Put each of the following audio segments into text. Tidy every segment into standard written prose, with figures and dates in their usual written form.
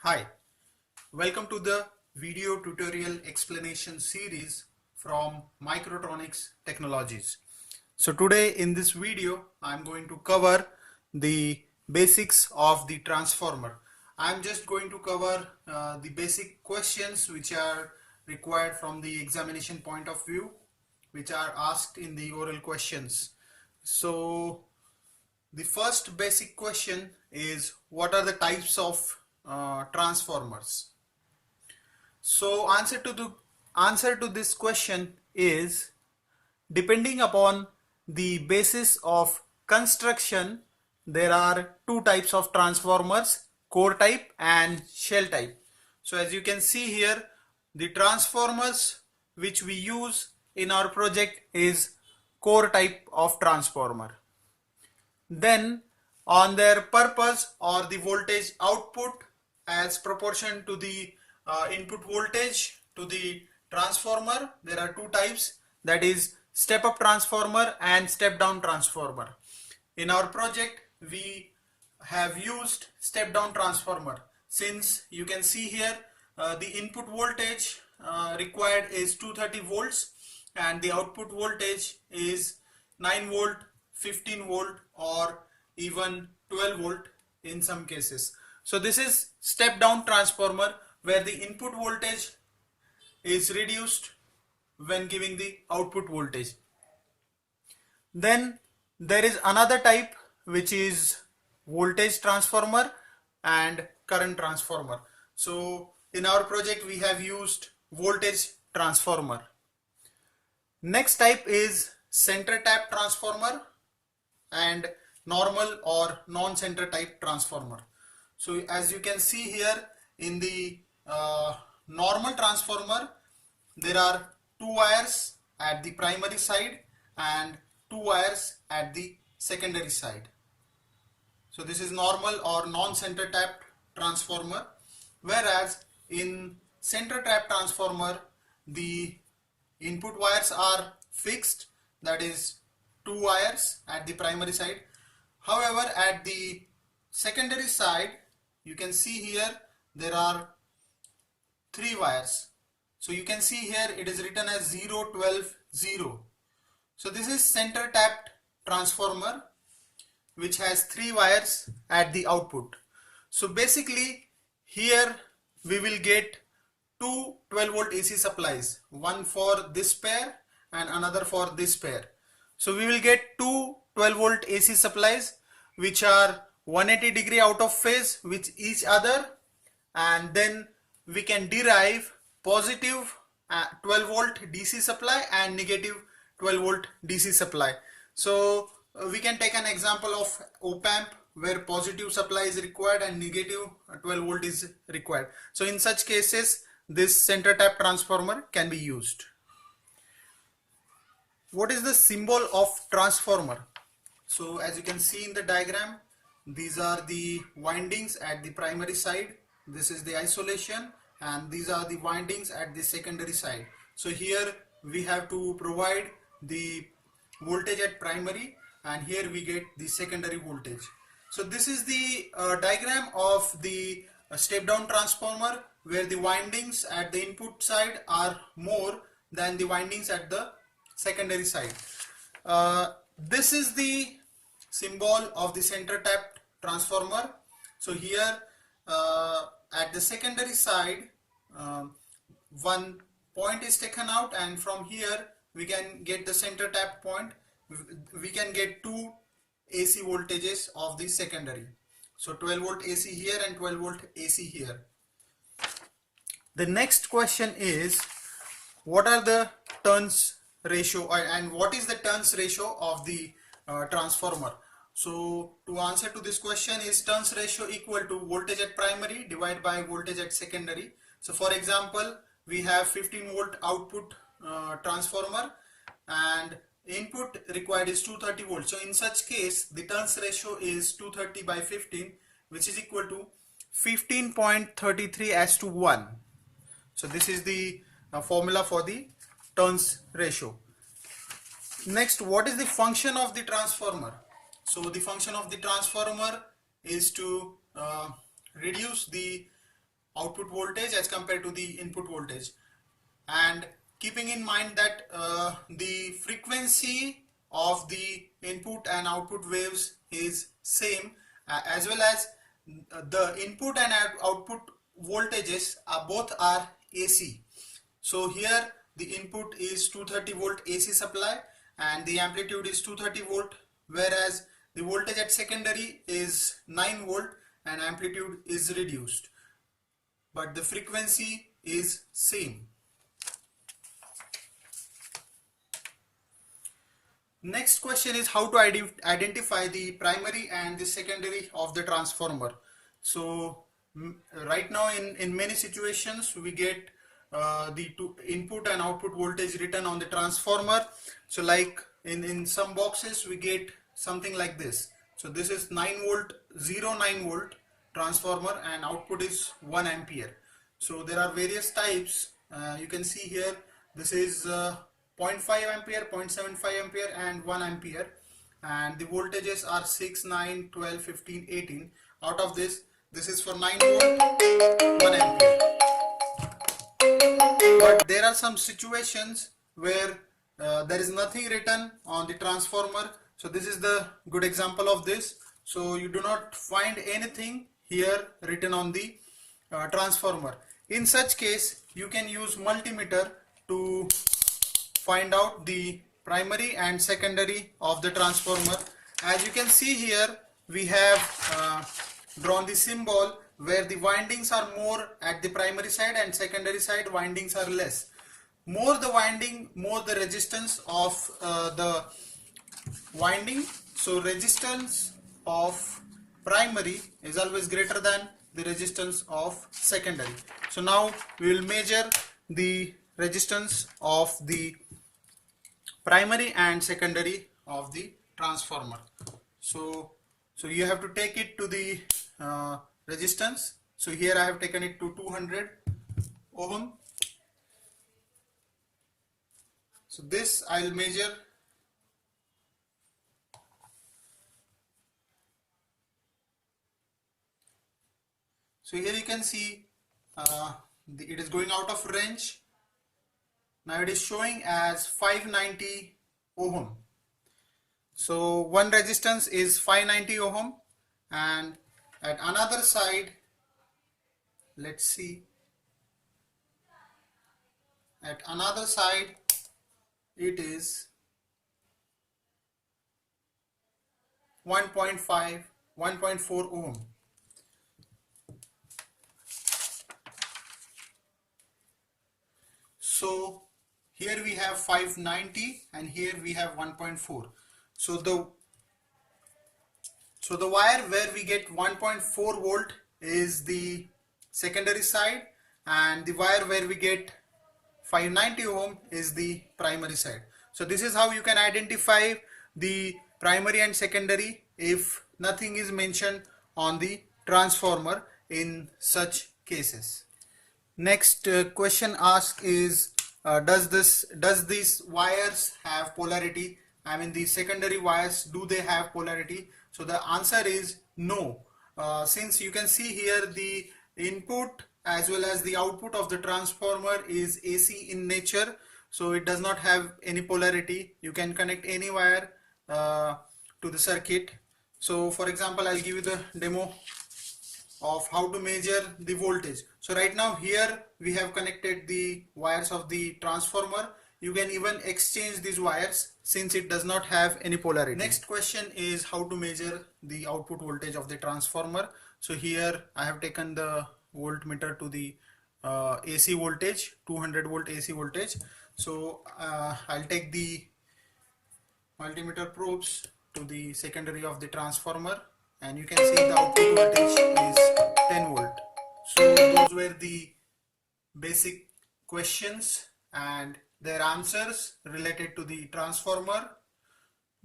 Hi, welcome to the video tutorial explanation series from Microtronics Technologies. So today in this video, I'm going to cover the basics of the transformer. I'm just going to cover the basic questions which are required from the examination point of view, which are asked in the oral questions. So the first basic question is, what are the types of transformers? So answer to this question is, depending upon the basis of construction, there are two types of transformers, core type and shell type. So as you can see here, the transformers which we use in our project is core type of transformer. Then on their purpose or the voltage output as proportion to the input voltage to the transformer, there are two types, that is step up transformer and step down transformer. In our project we have used step down transformer, since you can see here the input voltage required is 230 volts and the output voltage is 9 volt, 15 volt or even 12 volt in some cases. So this is step down transformer where the input voltage is reduced when giving the output voltage. Then there is another type which is voltage transformer and current transformer. So in our project we have used voltage transformer. Next type is center tap transformer and normal or non-center type transformer. So as you can see here, in the normal transformer there are two wires at the primary side and two wires at the secondary side. So this is normal or non-center tap transformer, whereas in center tap transformer the input wires are fixed, that is two wires at the primary side. However, at the secondary side you can see here there are three wires. So you can see here it is written as 0, 12, 0. So this is center tapped transformer which has three wires at the output. So basically here we will get two 12 volt AC supplies, one for this pair and another for this pair. So we will get two 12 volt AC supplies which are 180 degree out of phase with each other, and then we can derive positive 12 volt DC supply and negative 12 volt DC supply. So we can take an example of op-amp where positive supply is required and negative 12 volt is required. So in such cases this center tap transformer can be used. What is the symbol of transformer? So as you can see in the diagram, these are the windings at the primary side, this is the isolation, and these are the windings at the secondary side. So here we have to provide the voltage at primary and here we get the secondary voltage. So this is the diagram of the step down transformer where the windings at the input side are more than the windings at the secondary side. This is the symbol of the center tap transformer. So here at the secondary side one point is taken out, and from here we can get the center tap point. We can get two AC voltages of the secondary. So 12 volt AC here and 12 volt AC here. The next question is, what are the turns ratio and what is the turns ratio of the transformer? So to answer to this question is, turns ratio equal to voltage at primary divided by voltage at secondary. So for example, we have 15 volt output transformer and input required is 230 volts. So in such case the turns ratio is 230 by 15, which is equal to 15.33 as to 1. So this is the formula for the turns ratio. Next, what is the function of the transformer? So the function of the transformer is to reduce the output voltage as compared to the input voltage, and keeping in mind that the frequency of the input and output waves is same, as well as the input and output voltages are both are AC. So here the input is 230 volt AC supply and the amplitude is 230 volt, whereas the voltage at secondary is 9 volt and amplitude is reduced, but the frequency is same. Next question is how to identify the primary and the secondary of the transformer. So right now in many situations we get the input and output voltage written on the transformer. So like in some boxes we get something like this. So this is 9 volt 09 volt transformer and output is 1 ampere. So there are various types. You can see here this is 0.5 ampere, 0.75 ampere and 1 ampere, and the voltages are 6, 9, 12, 15, 18. Out of this is for 9 volt 1 ampere. But there are some situations where there is nothing written on the transformer. So this is the good example of this. So you do not find anything here written on the transformer. In such case you can use multimeter to find out the primary and secondary of the transformer. As you can see here, we have drawn the symbol where the windings are more at the primary side and secondary side windings are less. More the winding, more the resistance of the winding. So resistance of primary is always greater than the resistance of secondary. So now we will measure the resistance of the primary and secondary of the transformer. So you have to take it to the resistance. So here I have taken it to 200 ohm. So this I will measure. So here you can see it is going out of range. Now it is showing as 590 ohm. So one resistance is 590 ohm, and at another side, let's see, at another side it is 1.5, 1.4 ohm. So here we have 590 and here we have 1.4. So the wire where we get 1.4 volt is the secondary side, and the wire where we get 590 ohm is the primary side. So this is how you can identify the primary and secondary if nothing is mentioned on the transformer in such cases. Next question asked is does these wires have polarity? I mean, the secondary wires, do they have polarity? So the answer is no. Since you can see here the input as well as the output of the transformer is AC in nature, so it does not have any polarity. You can connect any wire to the circuit. So for example, I'll give you the demo of how to measure the voltage. So right now here we have connected the wires of the transformer. You can even exchange these wires since it does not have any polarity. Next question is how to measure the output voltage of the transformer. So here I have taken the voltmeter to the AC voltage, 200 volt AC voltage. So I'll take the multimeter probes to the secondary of the transformer, and you can see the output voltage is 10 volt. So those were the basic questions and their answers related to the transformer.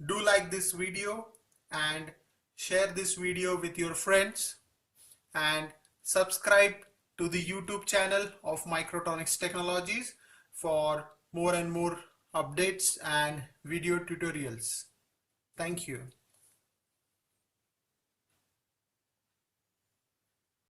Do like this video and share this video with your friends, and subscribe to the YouTube channel of Microtronics Technologies for more and more updates and video tutorials. Thank you.